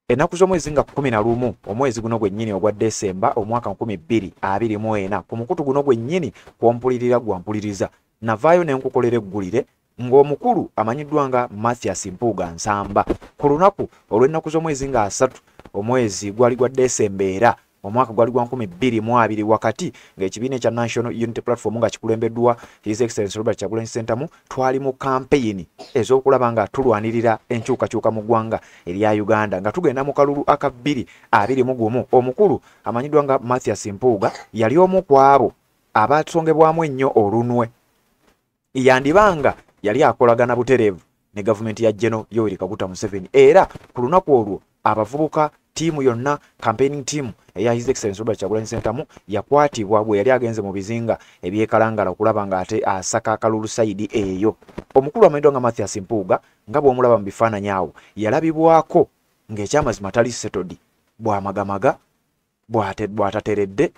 Ennaku z'omwezi nga 11 omwezi guno gwennyini ogwa Desemba omwaka 2024 ku mukutu guno gwennyini gwampuliriza navaayo ne nkukolera eggulire ng'omukulu amanyiddwa nga Mathias Mpuuga Nsamba ku lunaku olw'ennaku z'omwezi nga 3 omwezi gwali gwa Desemba era omwaka gwali gwa 2020 wakati ng'ekibiina ekya National Unity Platform nga kikulembeddwa His Excellency Robert Kyagulanyi Ssentamu twali mu kampeyini ez'okulaba nga tulwanirira enkyukakyuka mu ggwanga erya Uganda nga tugenda mu kalulu aka 2021 omukulu amanyiddwa nga Mathias Mpuuga yali omu ku abo abatusongebwamu ennyo olunwe yandibanga yali akolagana butereevu ne gavumenti ya General Yoweri Kaguta Museveni era ku lunaku olwo abavubuka tiimu yonna campaigning team eya His Excellency Robert Kyagulanyi Ssentamu yakwatibwa bwe yali agenze mu bizinga ebyekalangala okulaba nga ate asaka akalulu sayidi eyo omukulu amanyiddwa nga Mathias Mpuuga nga bw'omulaba mu bifaananyi awo yalabibwako ng'ekyamazima tali settled bw'amagamaga bw'atateredde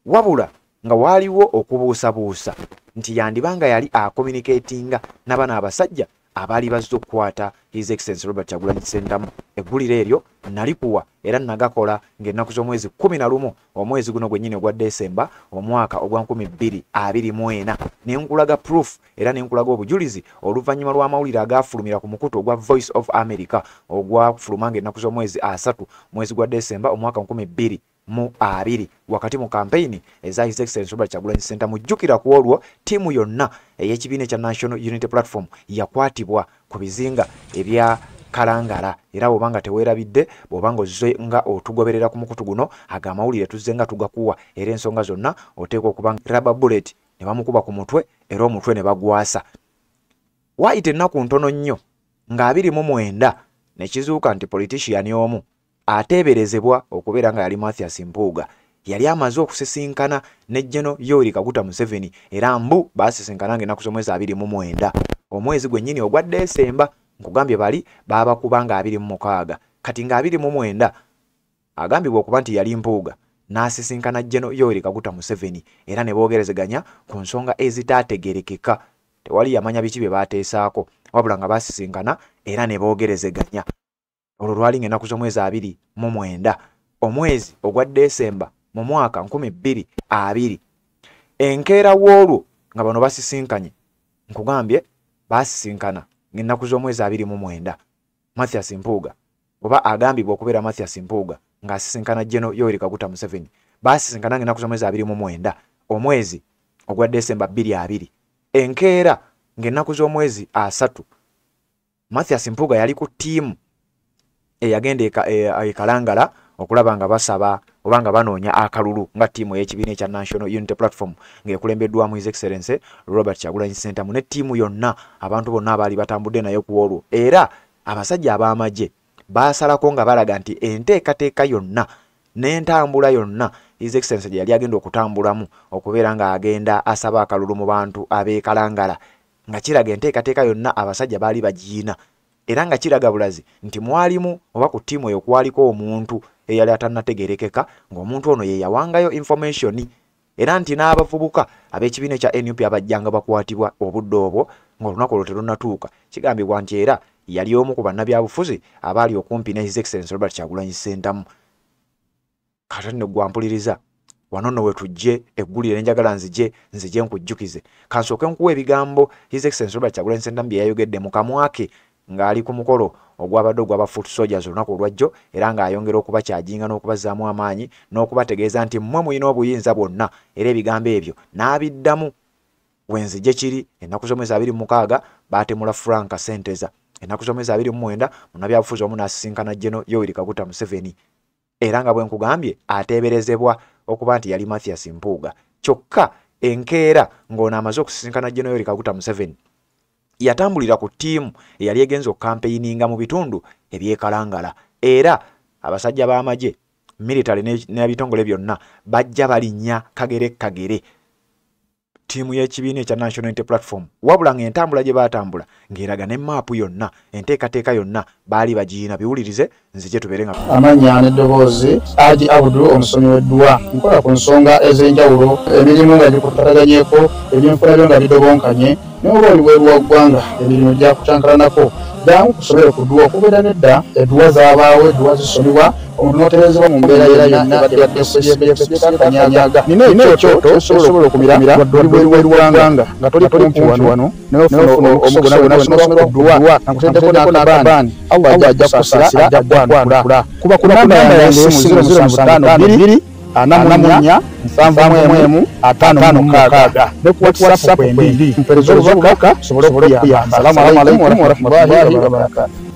wabula nga waaliwo okubuusabuusa nti yandibanga yali akommunikatinga n'abana abasajja abaali bazze okukwata His Excellency Robert Kyagulanyi Ssentamu eggulire eryo nalikuwa era nagakola ng'ennaku z'omwezi 11 omwezi guno gwennyini ogwa Desemba omwaka ogwa 2024 ne nkulaga proof era ne nkulaga obujulizi oluvannyuma lw'amawulire agaafulumira ku mukutu ogwa Voice of America ogwafuluma ng'ennaku z'omwezi 3 mwezi gwa Desemba omwaka 2020 wakati mu campaign eza His Excellency Robert Kyagulanyi Ssentamu jjukira ku olwo tiimu yonna ey'ekibiina ekya National Unity Platform yakwatibwa ku bizinga ebya kalangala era bw'obanga teweerabidde bw'obanga ozze nga otugoberera ku mukutu guno agamawulire tuzze nga tugakuwa era ensonga zonna oteekwa okuba rubber bullet ne bamukuba ku mutwe era omutwe ne bagwasa waayita ennaku ntono nnyo nga 29 ne kizuuka nti politician omu ateeberezebwa okubeera nga yali Mathias Mpuuga yali amaze okusisinkana ne General Yoweri Kaguta Museveni era mbu baasisinkana ng'ennaku z'omwezi 29 omwezi gwennyini ogwa Desemba nkugambye bali baabakuba nga 26 kati nga 29 agambibwa okuba nti yali Mpuuga n'asisinkana General Yoweri Kaguta Museveni era ne boogerezeganya ku nsonga ezitaategerekeka tewali yamanya biki bye baateesaako wabula nga baasisinkana era ne boogerezeganya olwo lwali ng'ennaku z'omwezi 29 omwezi ogwa Desemba mu mwaka 2020 enkeera w'olwo nga bano basisinkanye nkugambye baasisinkana ng'ennaku z'omwezi 29 Mathias Mpuuga oba agambibwa okubeera Mathias Mpuuga ng'asisinkana General Yoweri Kaguta Museveni baasisinkana ng'ennaku z'omwezi 29 omwezi ogwa Desemba 2020 enkeera ng'ennaku z'omwezi 3 Mathias Mpuuga yali ku ttiimu eyagenda ekalangala okulaba nga basaba oba nga banoonya akalulu nga ttiimu ey'ekibiina ekya National Unity Platform ng'ekulembeddwamu His Excellency Robert Kyagulanyi Ssentamu ne ttiimu yonna abantu bonna abaali batambudde naye ku olwo era abasajja ab'amagye baasalako nga balaga nti enteekateeka yonna n'entambula yonna His Excellency gye yali agenda okutambulamu okubeera nga agenda asaba akalulu mu bantu ab'ekalangala nga kiraga enteekateeka yonna abasajja baali bagiina era nga kiraga bulazi nti mwalimu oba ku ttiimu eyo kwaliko omuntu eyali atannategerekeka ng'omuntu ono ye yawangayo information era nti n'abavubuka ab'ekibiina ekya NUP abajjanga bakwatibwa obudde obwo ng'olunaku olwo terunnatuuka kigambibwa nti era yali omu ku bannabyabufuzi abaali okumpi ne His Excellency Robert Kyagulanyi Ssentamu kati ne gwampuliriza wano nno we tujje eggulire njagala nzije nkujjukize kansooke nkuwa ebigambo His Excellency Robert Kyagulanyi Ssentamu bye yayogedde mu kamwa ke ng'ali ku mukolo ogwabadde ogwaba foot soldiers olunaku olwajjo era ng'ayongera okubakyajinga n'okubazaamu amaanyi n'okubategeeza nti mmwe mulina obuyinza bwonna era ebigambo ebyo n'abiddamu wenzije kiri ennaku z'omwezi 26 baatemula Frank Senteza ennaku z'omwezi 29 munnabyabufuzi omu n'asisinkana General Yoweri Kaguta Museveni era nga bwe nkugambye ateeberezebwa okuba nti yali Mathias Mpuuga kyokka enkeera ng'ono amaze okusisinkana General Yoweri Kaguta Museveni yatambulira ku ttiimu eyali egenza okukampeininga mu bitundu ebyekalangala era abasajja b'amagye military n'ebitongole byonna bajja balinnya kagere tiimu y'ekibiina ekya National Unity Platform wabula ng'entambula gye baatambula ng'eraga ne maapu yonna enteekateeka yonna baali bagiina biwulirize nzije tubeere nga amannya n'eddoboozi Haji Abdul omusomi w'eddwa nkola ku nsonga ez'enjawulo emirimu nga gikutataganyeko eby'enfuna byo nga bidobonkanye n'oba oli bweru wa ggwanga emirimu gya kucankalanako jangu kusomere ku ddwa okubeera nedda eddwa zaabaawo eddwa zisomibwa omuntu n'otereezebwa mu mbeera yonna ebaddekanyaga nina ekyoto osobola okumiramira oli bweru wa ggwanga nga toli kumpi wano n'ofuna omusomo gwonna ku ddwa nakuteddeko n'akabaani Allah ajja kusaasira ajja kwanukula kuba ku namba yange y'essimu 052 anamunya 71 556 ne ku WhatsApp 2 mperezo zokka sobolo ya. Assalamu alaykum wa rahmatullahi wa barakatuh.